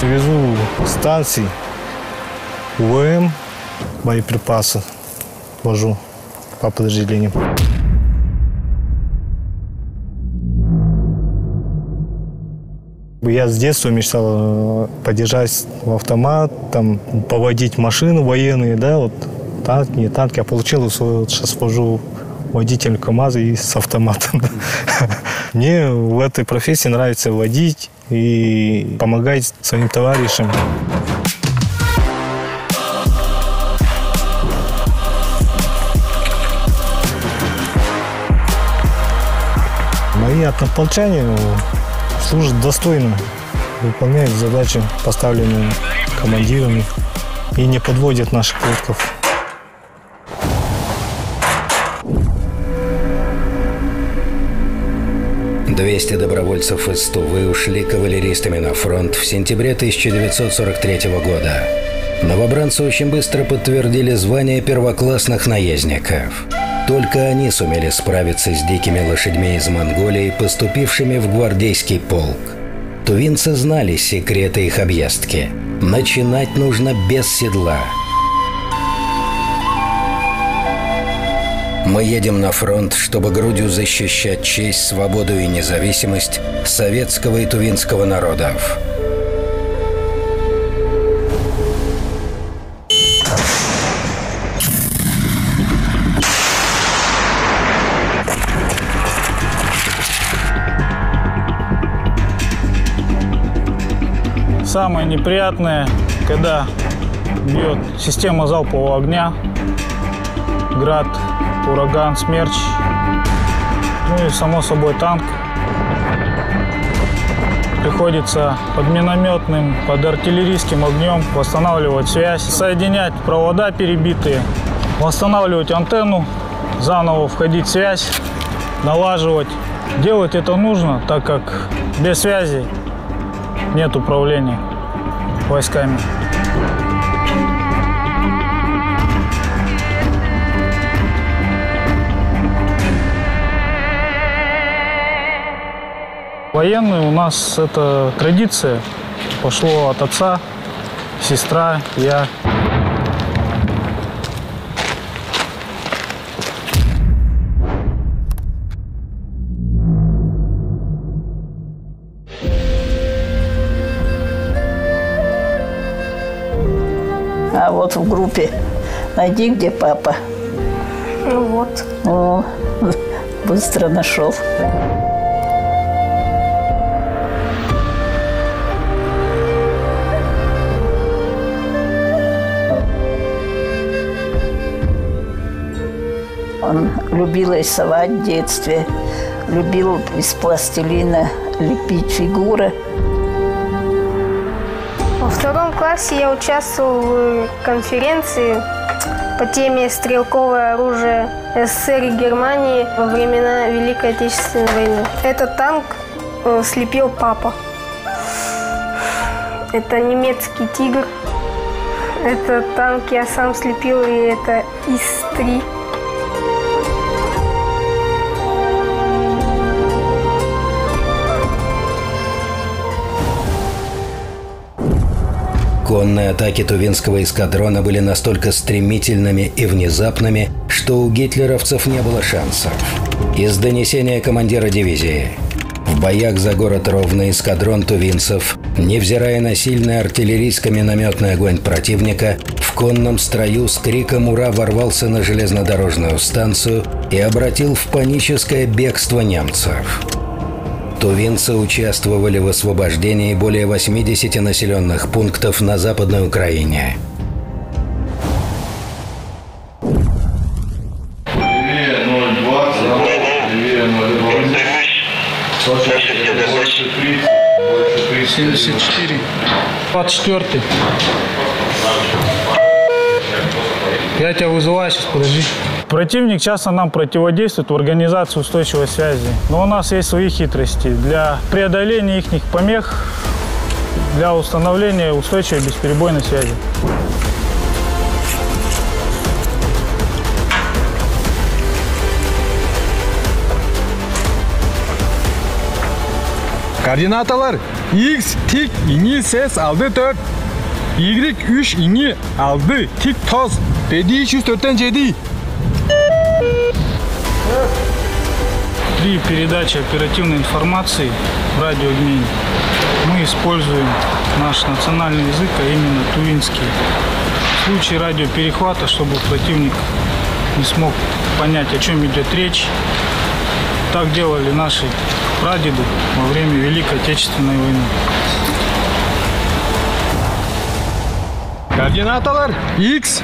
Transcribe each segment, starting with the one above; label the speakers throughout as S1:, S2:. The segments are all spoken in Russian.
S1: Везу станции, УВМ, боеприпасы вожу по подразделениям. Я с детства мечтал подержать автомат, там, поводить машины военные, да, вот танк, не танк. Я получил, вот сейчас вожу водитель КАМАЗа и с автоматом. Мне в этой профессии нравится водить и помогать своим товарищам. Мои однополчане служат достойно, выполняют задачи, поставленные командирами, и не подводят наших предков.
S2: «200 добровольцев из Тувы ушли кавалеристами на фронт в сентябре 1943 года. Новобранцы очень быстро подтвердили звание первоклассных наездников. Только они сумели справиться с дикими лошадьми из Монголии, поступившими в гвардейский полк. Тувинцы знали секреты их объездки. Начинать нужно без седла. Мы едем на фронт, чтобы грудью защищать честь, свободу и независимость советского и тувинского народов.
S3: Самое неприятное, когда бьет система залпового огня, град, ураган, смерч, ну и, само собой, танк. Приходится под минометным, под артиллерийским огнем восстанавливать связь, соединять провода перебитые, восстанавливать антенну, заново входить в связь, налаживать. Делать это нужно, так как без связи нет управления войсками. Военные у нас это традиция. Пошло от отца, сестра, я.
S4: А вот в группе найди, где папа.
S5: Ну вот.
S4: О, быстро нашел. Он любил рисовать в детстве, любил из пластилина лепить фигуры.
S5: Во втором классе я участвовал в конференции по теме «Стрелковое оружие СССР и Германии во времена Великой Отечественной войны». Этот танк слепил папа. Это немецкий «Тигр». Этот танк я сам слепил, и это ИС-3.
S2: Конные атаки тувинского эскадрона были настолько стремительными и внезапными, что у гитлеровцев не было шансов. Из донесения командира дивизии: в боях за город Ровно эскадрон тувинцев, невзирая на сильный артиллерийско-минометный огонь противника, в конном строю с криком «Ура!» ворвался на железнодорожную станцию и обратил в паническое бегство немцев. Тувинцы участвовали в освобождении более 80 населенных пунктов на Западной Украине.
S6: Левее 0,20, левее 0,20.
S3: 74. 24. Я тебя вызываю сейчас, подожди. Противник часто нам противодействует в организации устойчивой связи. Но у нас есть свои хитрости для преодоления их помех, для установления устойчивой бесперебойной связи.
S7: Координаталар X tik ini ses aldı 4. Y 3 ini aldı tik toz. PD 304'ten 7.
S3: При передаче оперативной информации в радиообмене мы используем наш национальный язык, а именно тувинский. В случае радиоперехвата, чтобы противник не смог понять, о чем идет речь, так делали наши прадеды во время Великой Отечественной войны.
S7: Координаталар X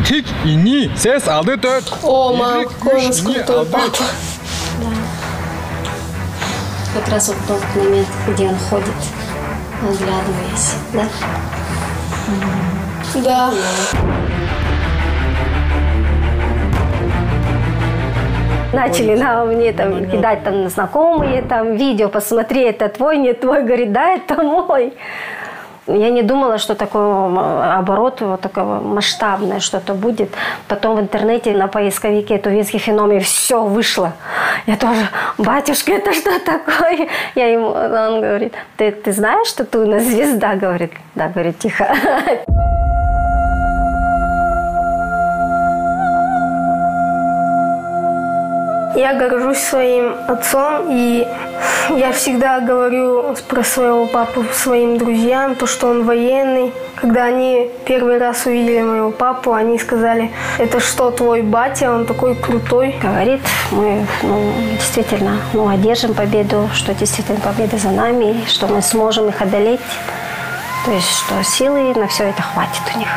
S7: tik ini ses aldı 4.
S5: О, мам, какой крутой папа.
S8: Да. Как раз вот тот момент, где он ходит, оглядываясь, да?
S5: Да.
S9: Начали мне там кидать там знакомые, там видео, посмотри, это твой, не твой, говорит, да, это мой. Я не думала, что такой оборот, вот такого масштабное что-то будет. Потом в интернете на поисковике «Тувинский феномен» все вышло. Я тоже, батюшка, это что такое? Я ему, он говорит, ты знаешь, что ты у нас звезда? Говорит, да, говорит, тихо.
S5: Я горжусь своим отцом, и я всегда говорю про своего папу своим друзьям, то, что он военный. Когда они первый раз увидели моего папу, они сказали, это что, твой батя, он такой крутой.
S9: Говорит, мы действительно одержим победу, что действительно победа за нами, что мы сможем их одолеть. То есть, что силы на все это хватит у них.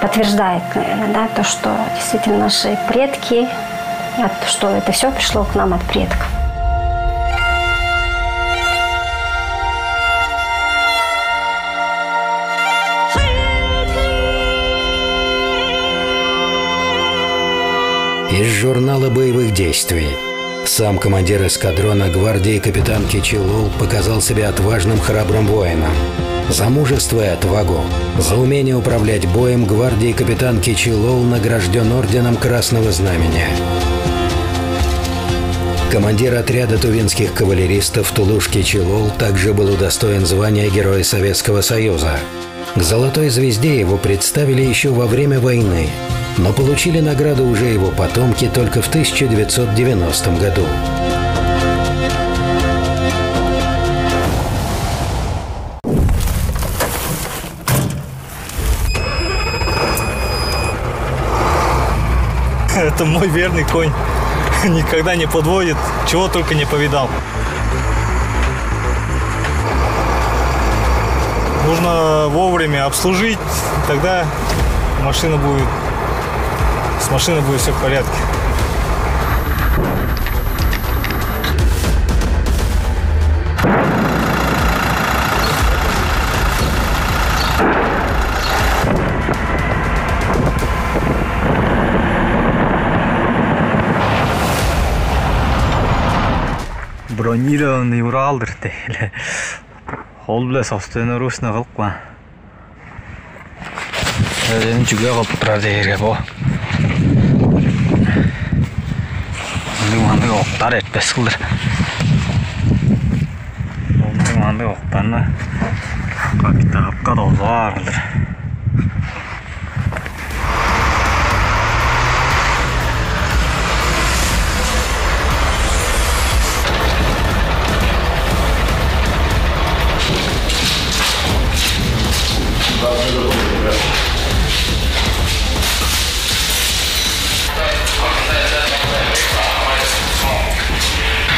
S9: Подтверждает, наверное, да, то, что действительно наши предки, что это все пришло к нам от предков.
S2: Из журнала боевых действий. Сам командир эскадрона гвардии капитан Кичилол показал себя отважным, храбрым воином. За мужество и отвагу, за умение управлять боем гвардии капитан Кичилол награжден орденом Красного Знамения. Командир отряда тувинских кавалеристов Тулуш Кичилол также был удостоен звания Героя Советского Союза. К золотой звезде его представили еще во время войны, но получили награду уже его потомки только в 1990 году.
S1: Это мой верный конь. Никогда не подводит, чего только не повидал. Нужно вовремя обслужить, тогда с машиной будет все в порядке.
S10: Бронированный Уралдыр дейли. Хол биле собственноручный кылып кылган. Өзүнүн жүгө кылып турар дегерге бо. Мындай октар этпес кылдыр. Мындай октарны капитапка долбар кылдыр.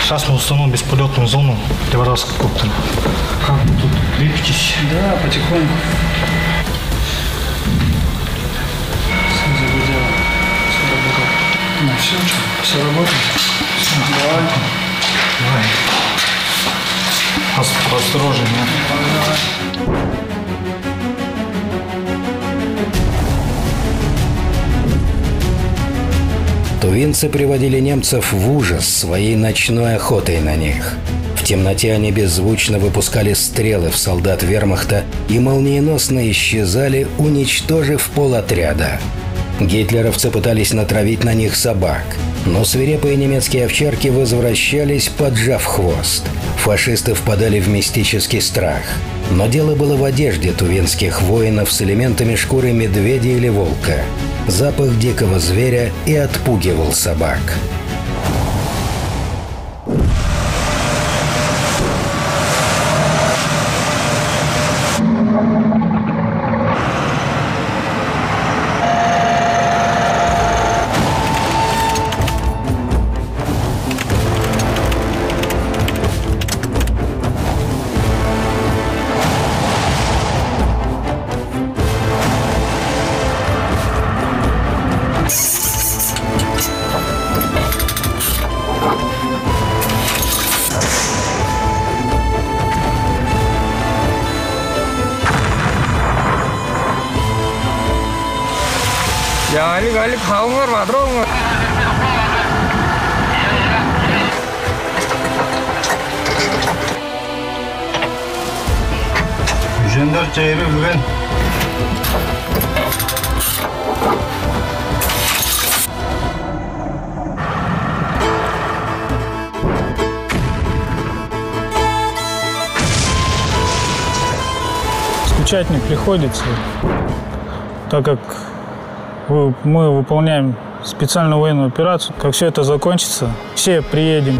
S1: Сейчас мы установим бесполетную зону для вражеского коптера. Как вы тут крепитесь?
S3: Да, потихоньку. Все загрузило. Все работает. Ну все, что? Все работает? Все, давай. Давай. Осторожнее, давай.
S2: Тувинцы приводили немцев в ужас своей ночной охотой на них. В темноте они беззвучно выпускали стрелы в солдат вермахта и молниеносно исчезали, уничтожив полотряда. Гитлеровцы пытались натравить на них собак. Но свирепые немецкие овчарки возвращались, поджав хвост. Фашисты впадали в мистический страх. Но дело было в одежде тувинских воинов с элементами шкуры медведя или волка. Запах дикого зверя и отпугивал собак.
S7: Ya alik haungar madrong.
S1: Jendar çayırı bugün.
S3: Скучать не приходится, так как мы выполняем специальную военную операцию. Как все это закончится, все приедем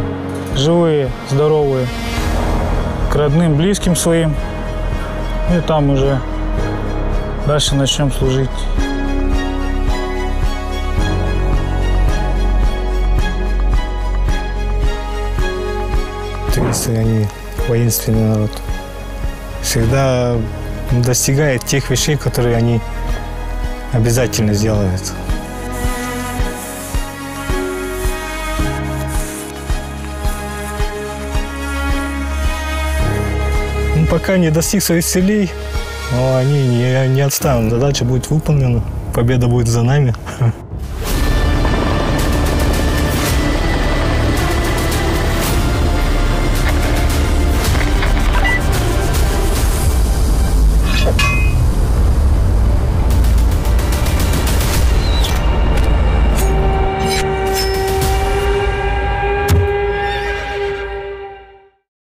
S3: живые, здоровые, к родным, близким своим. И там уже дальше начнем служить.
S1: Туристы, они воинственный народ. Всегда достигают тех вещей, которые они обязательно сделают. Пока не достиг своих целей, но они не отстанут. Задача будет выполнена, победа будет за нами.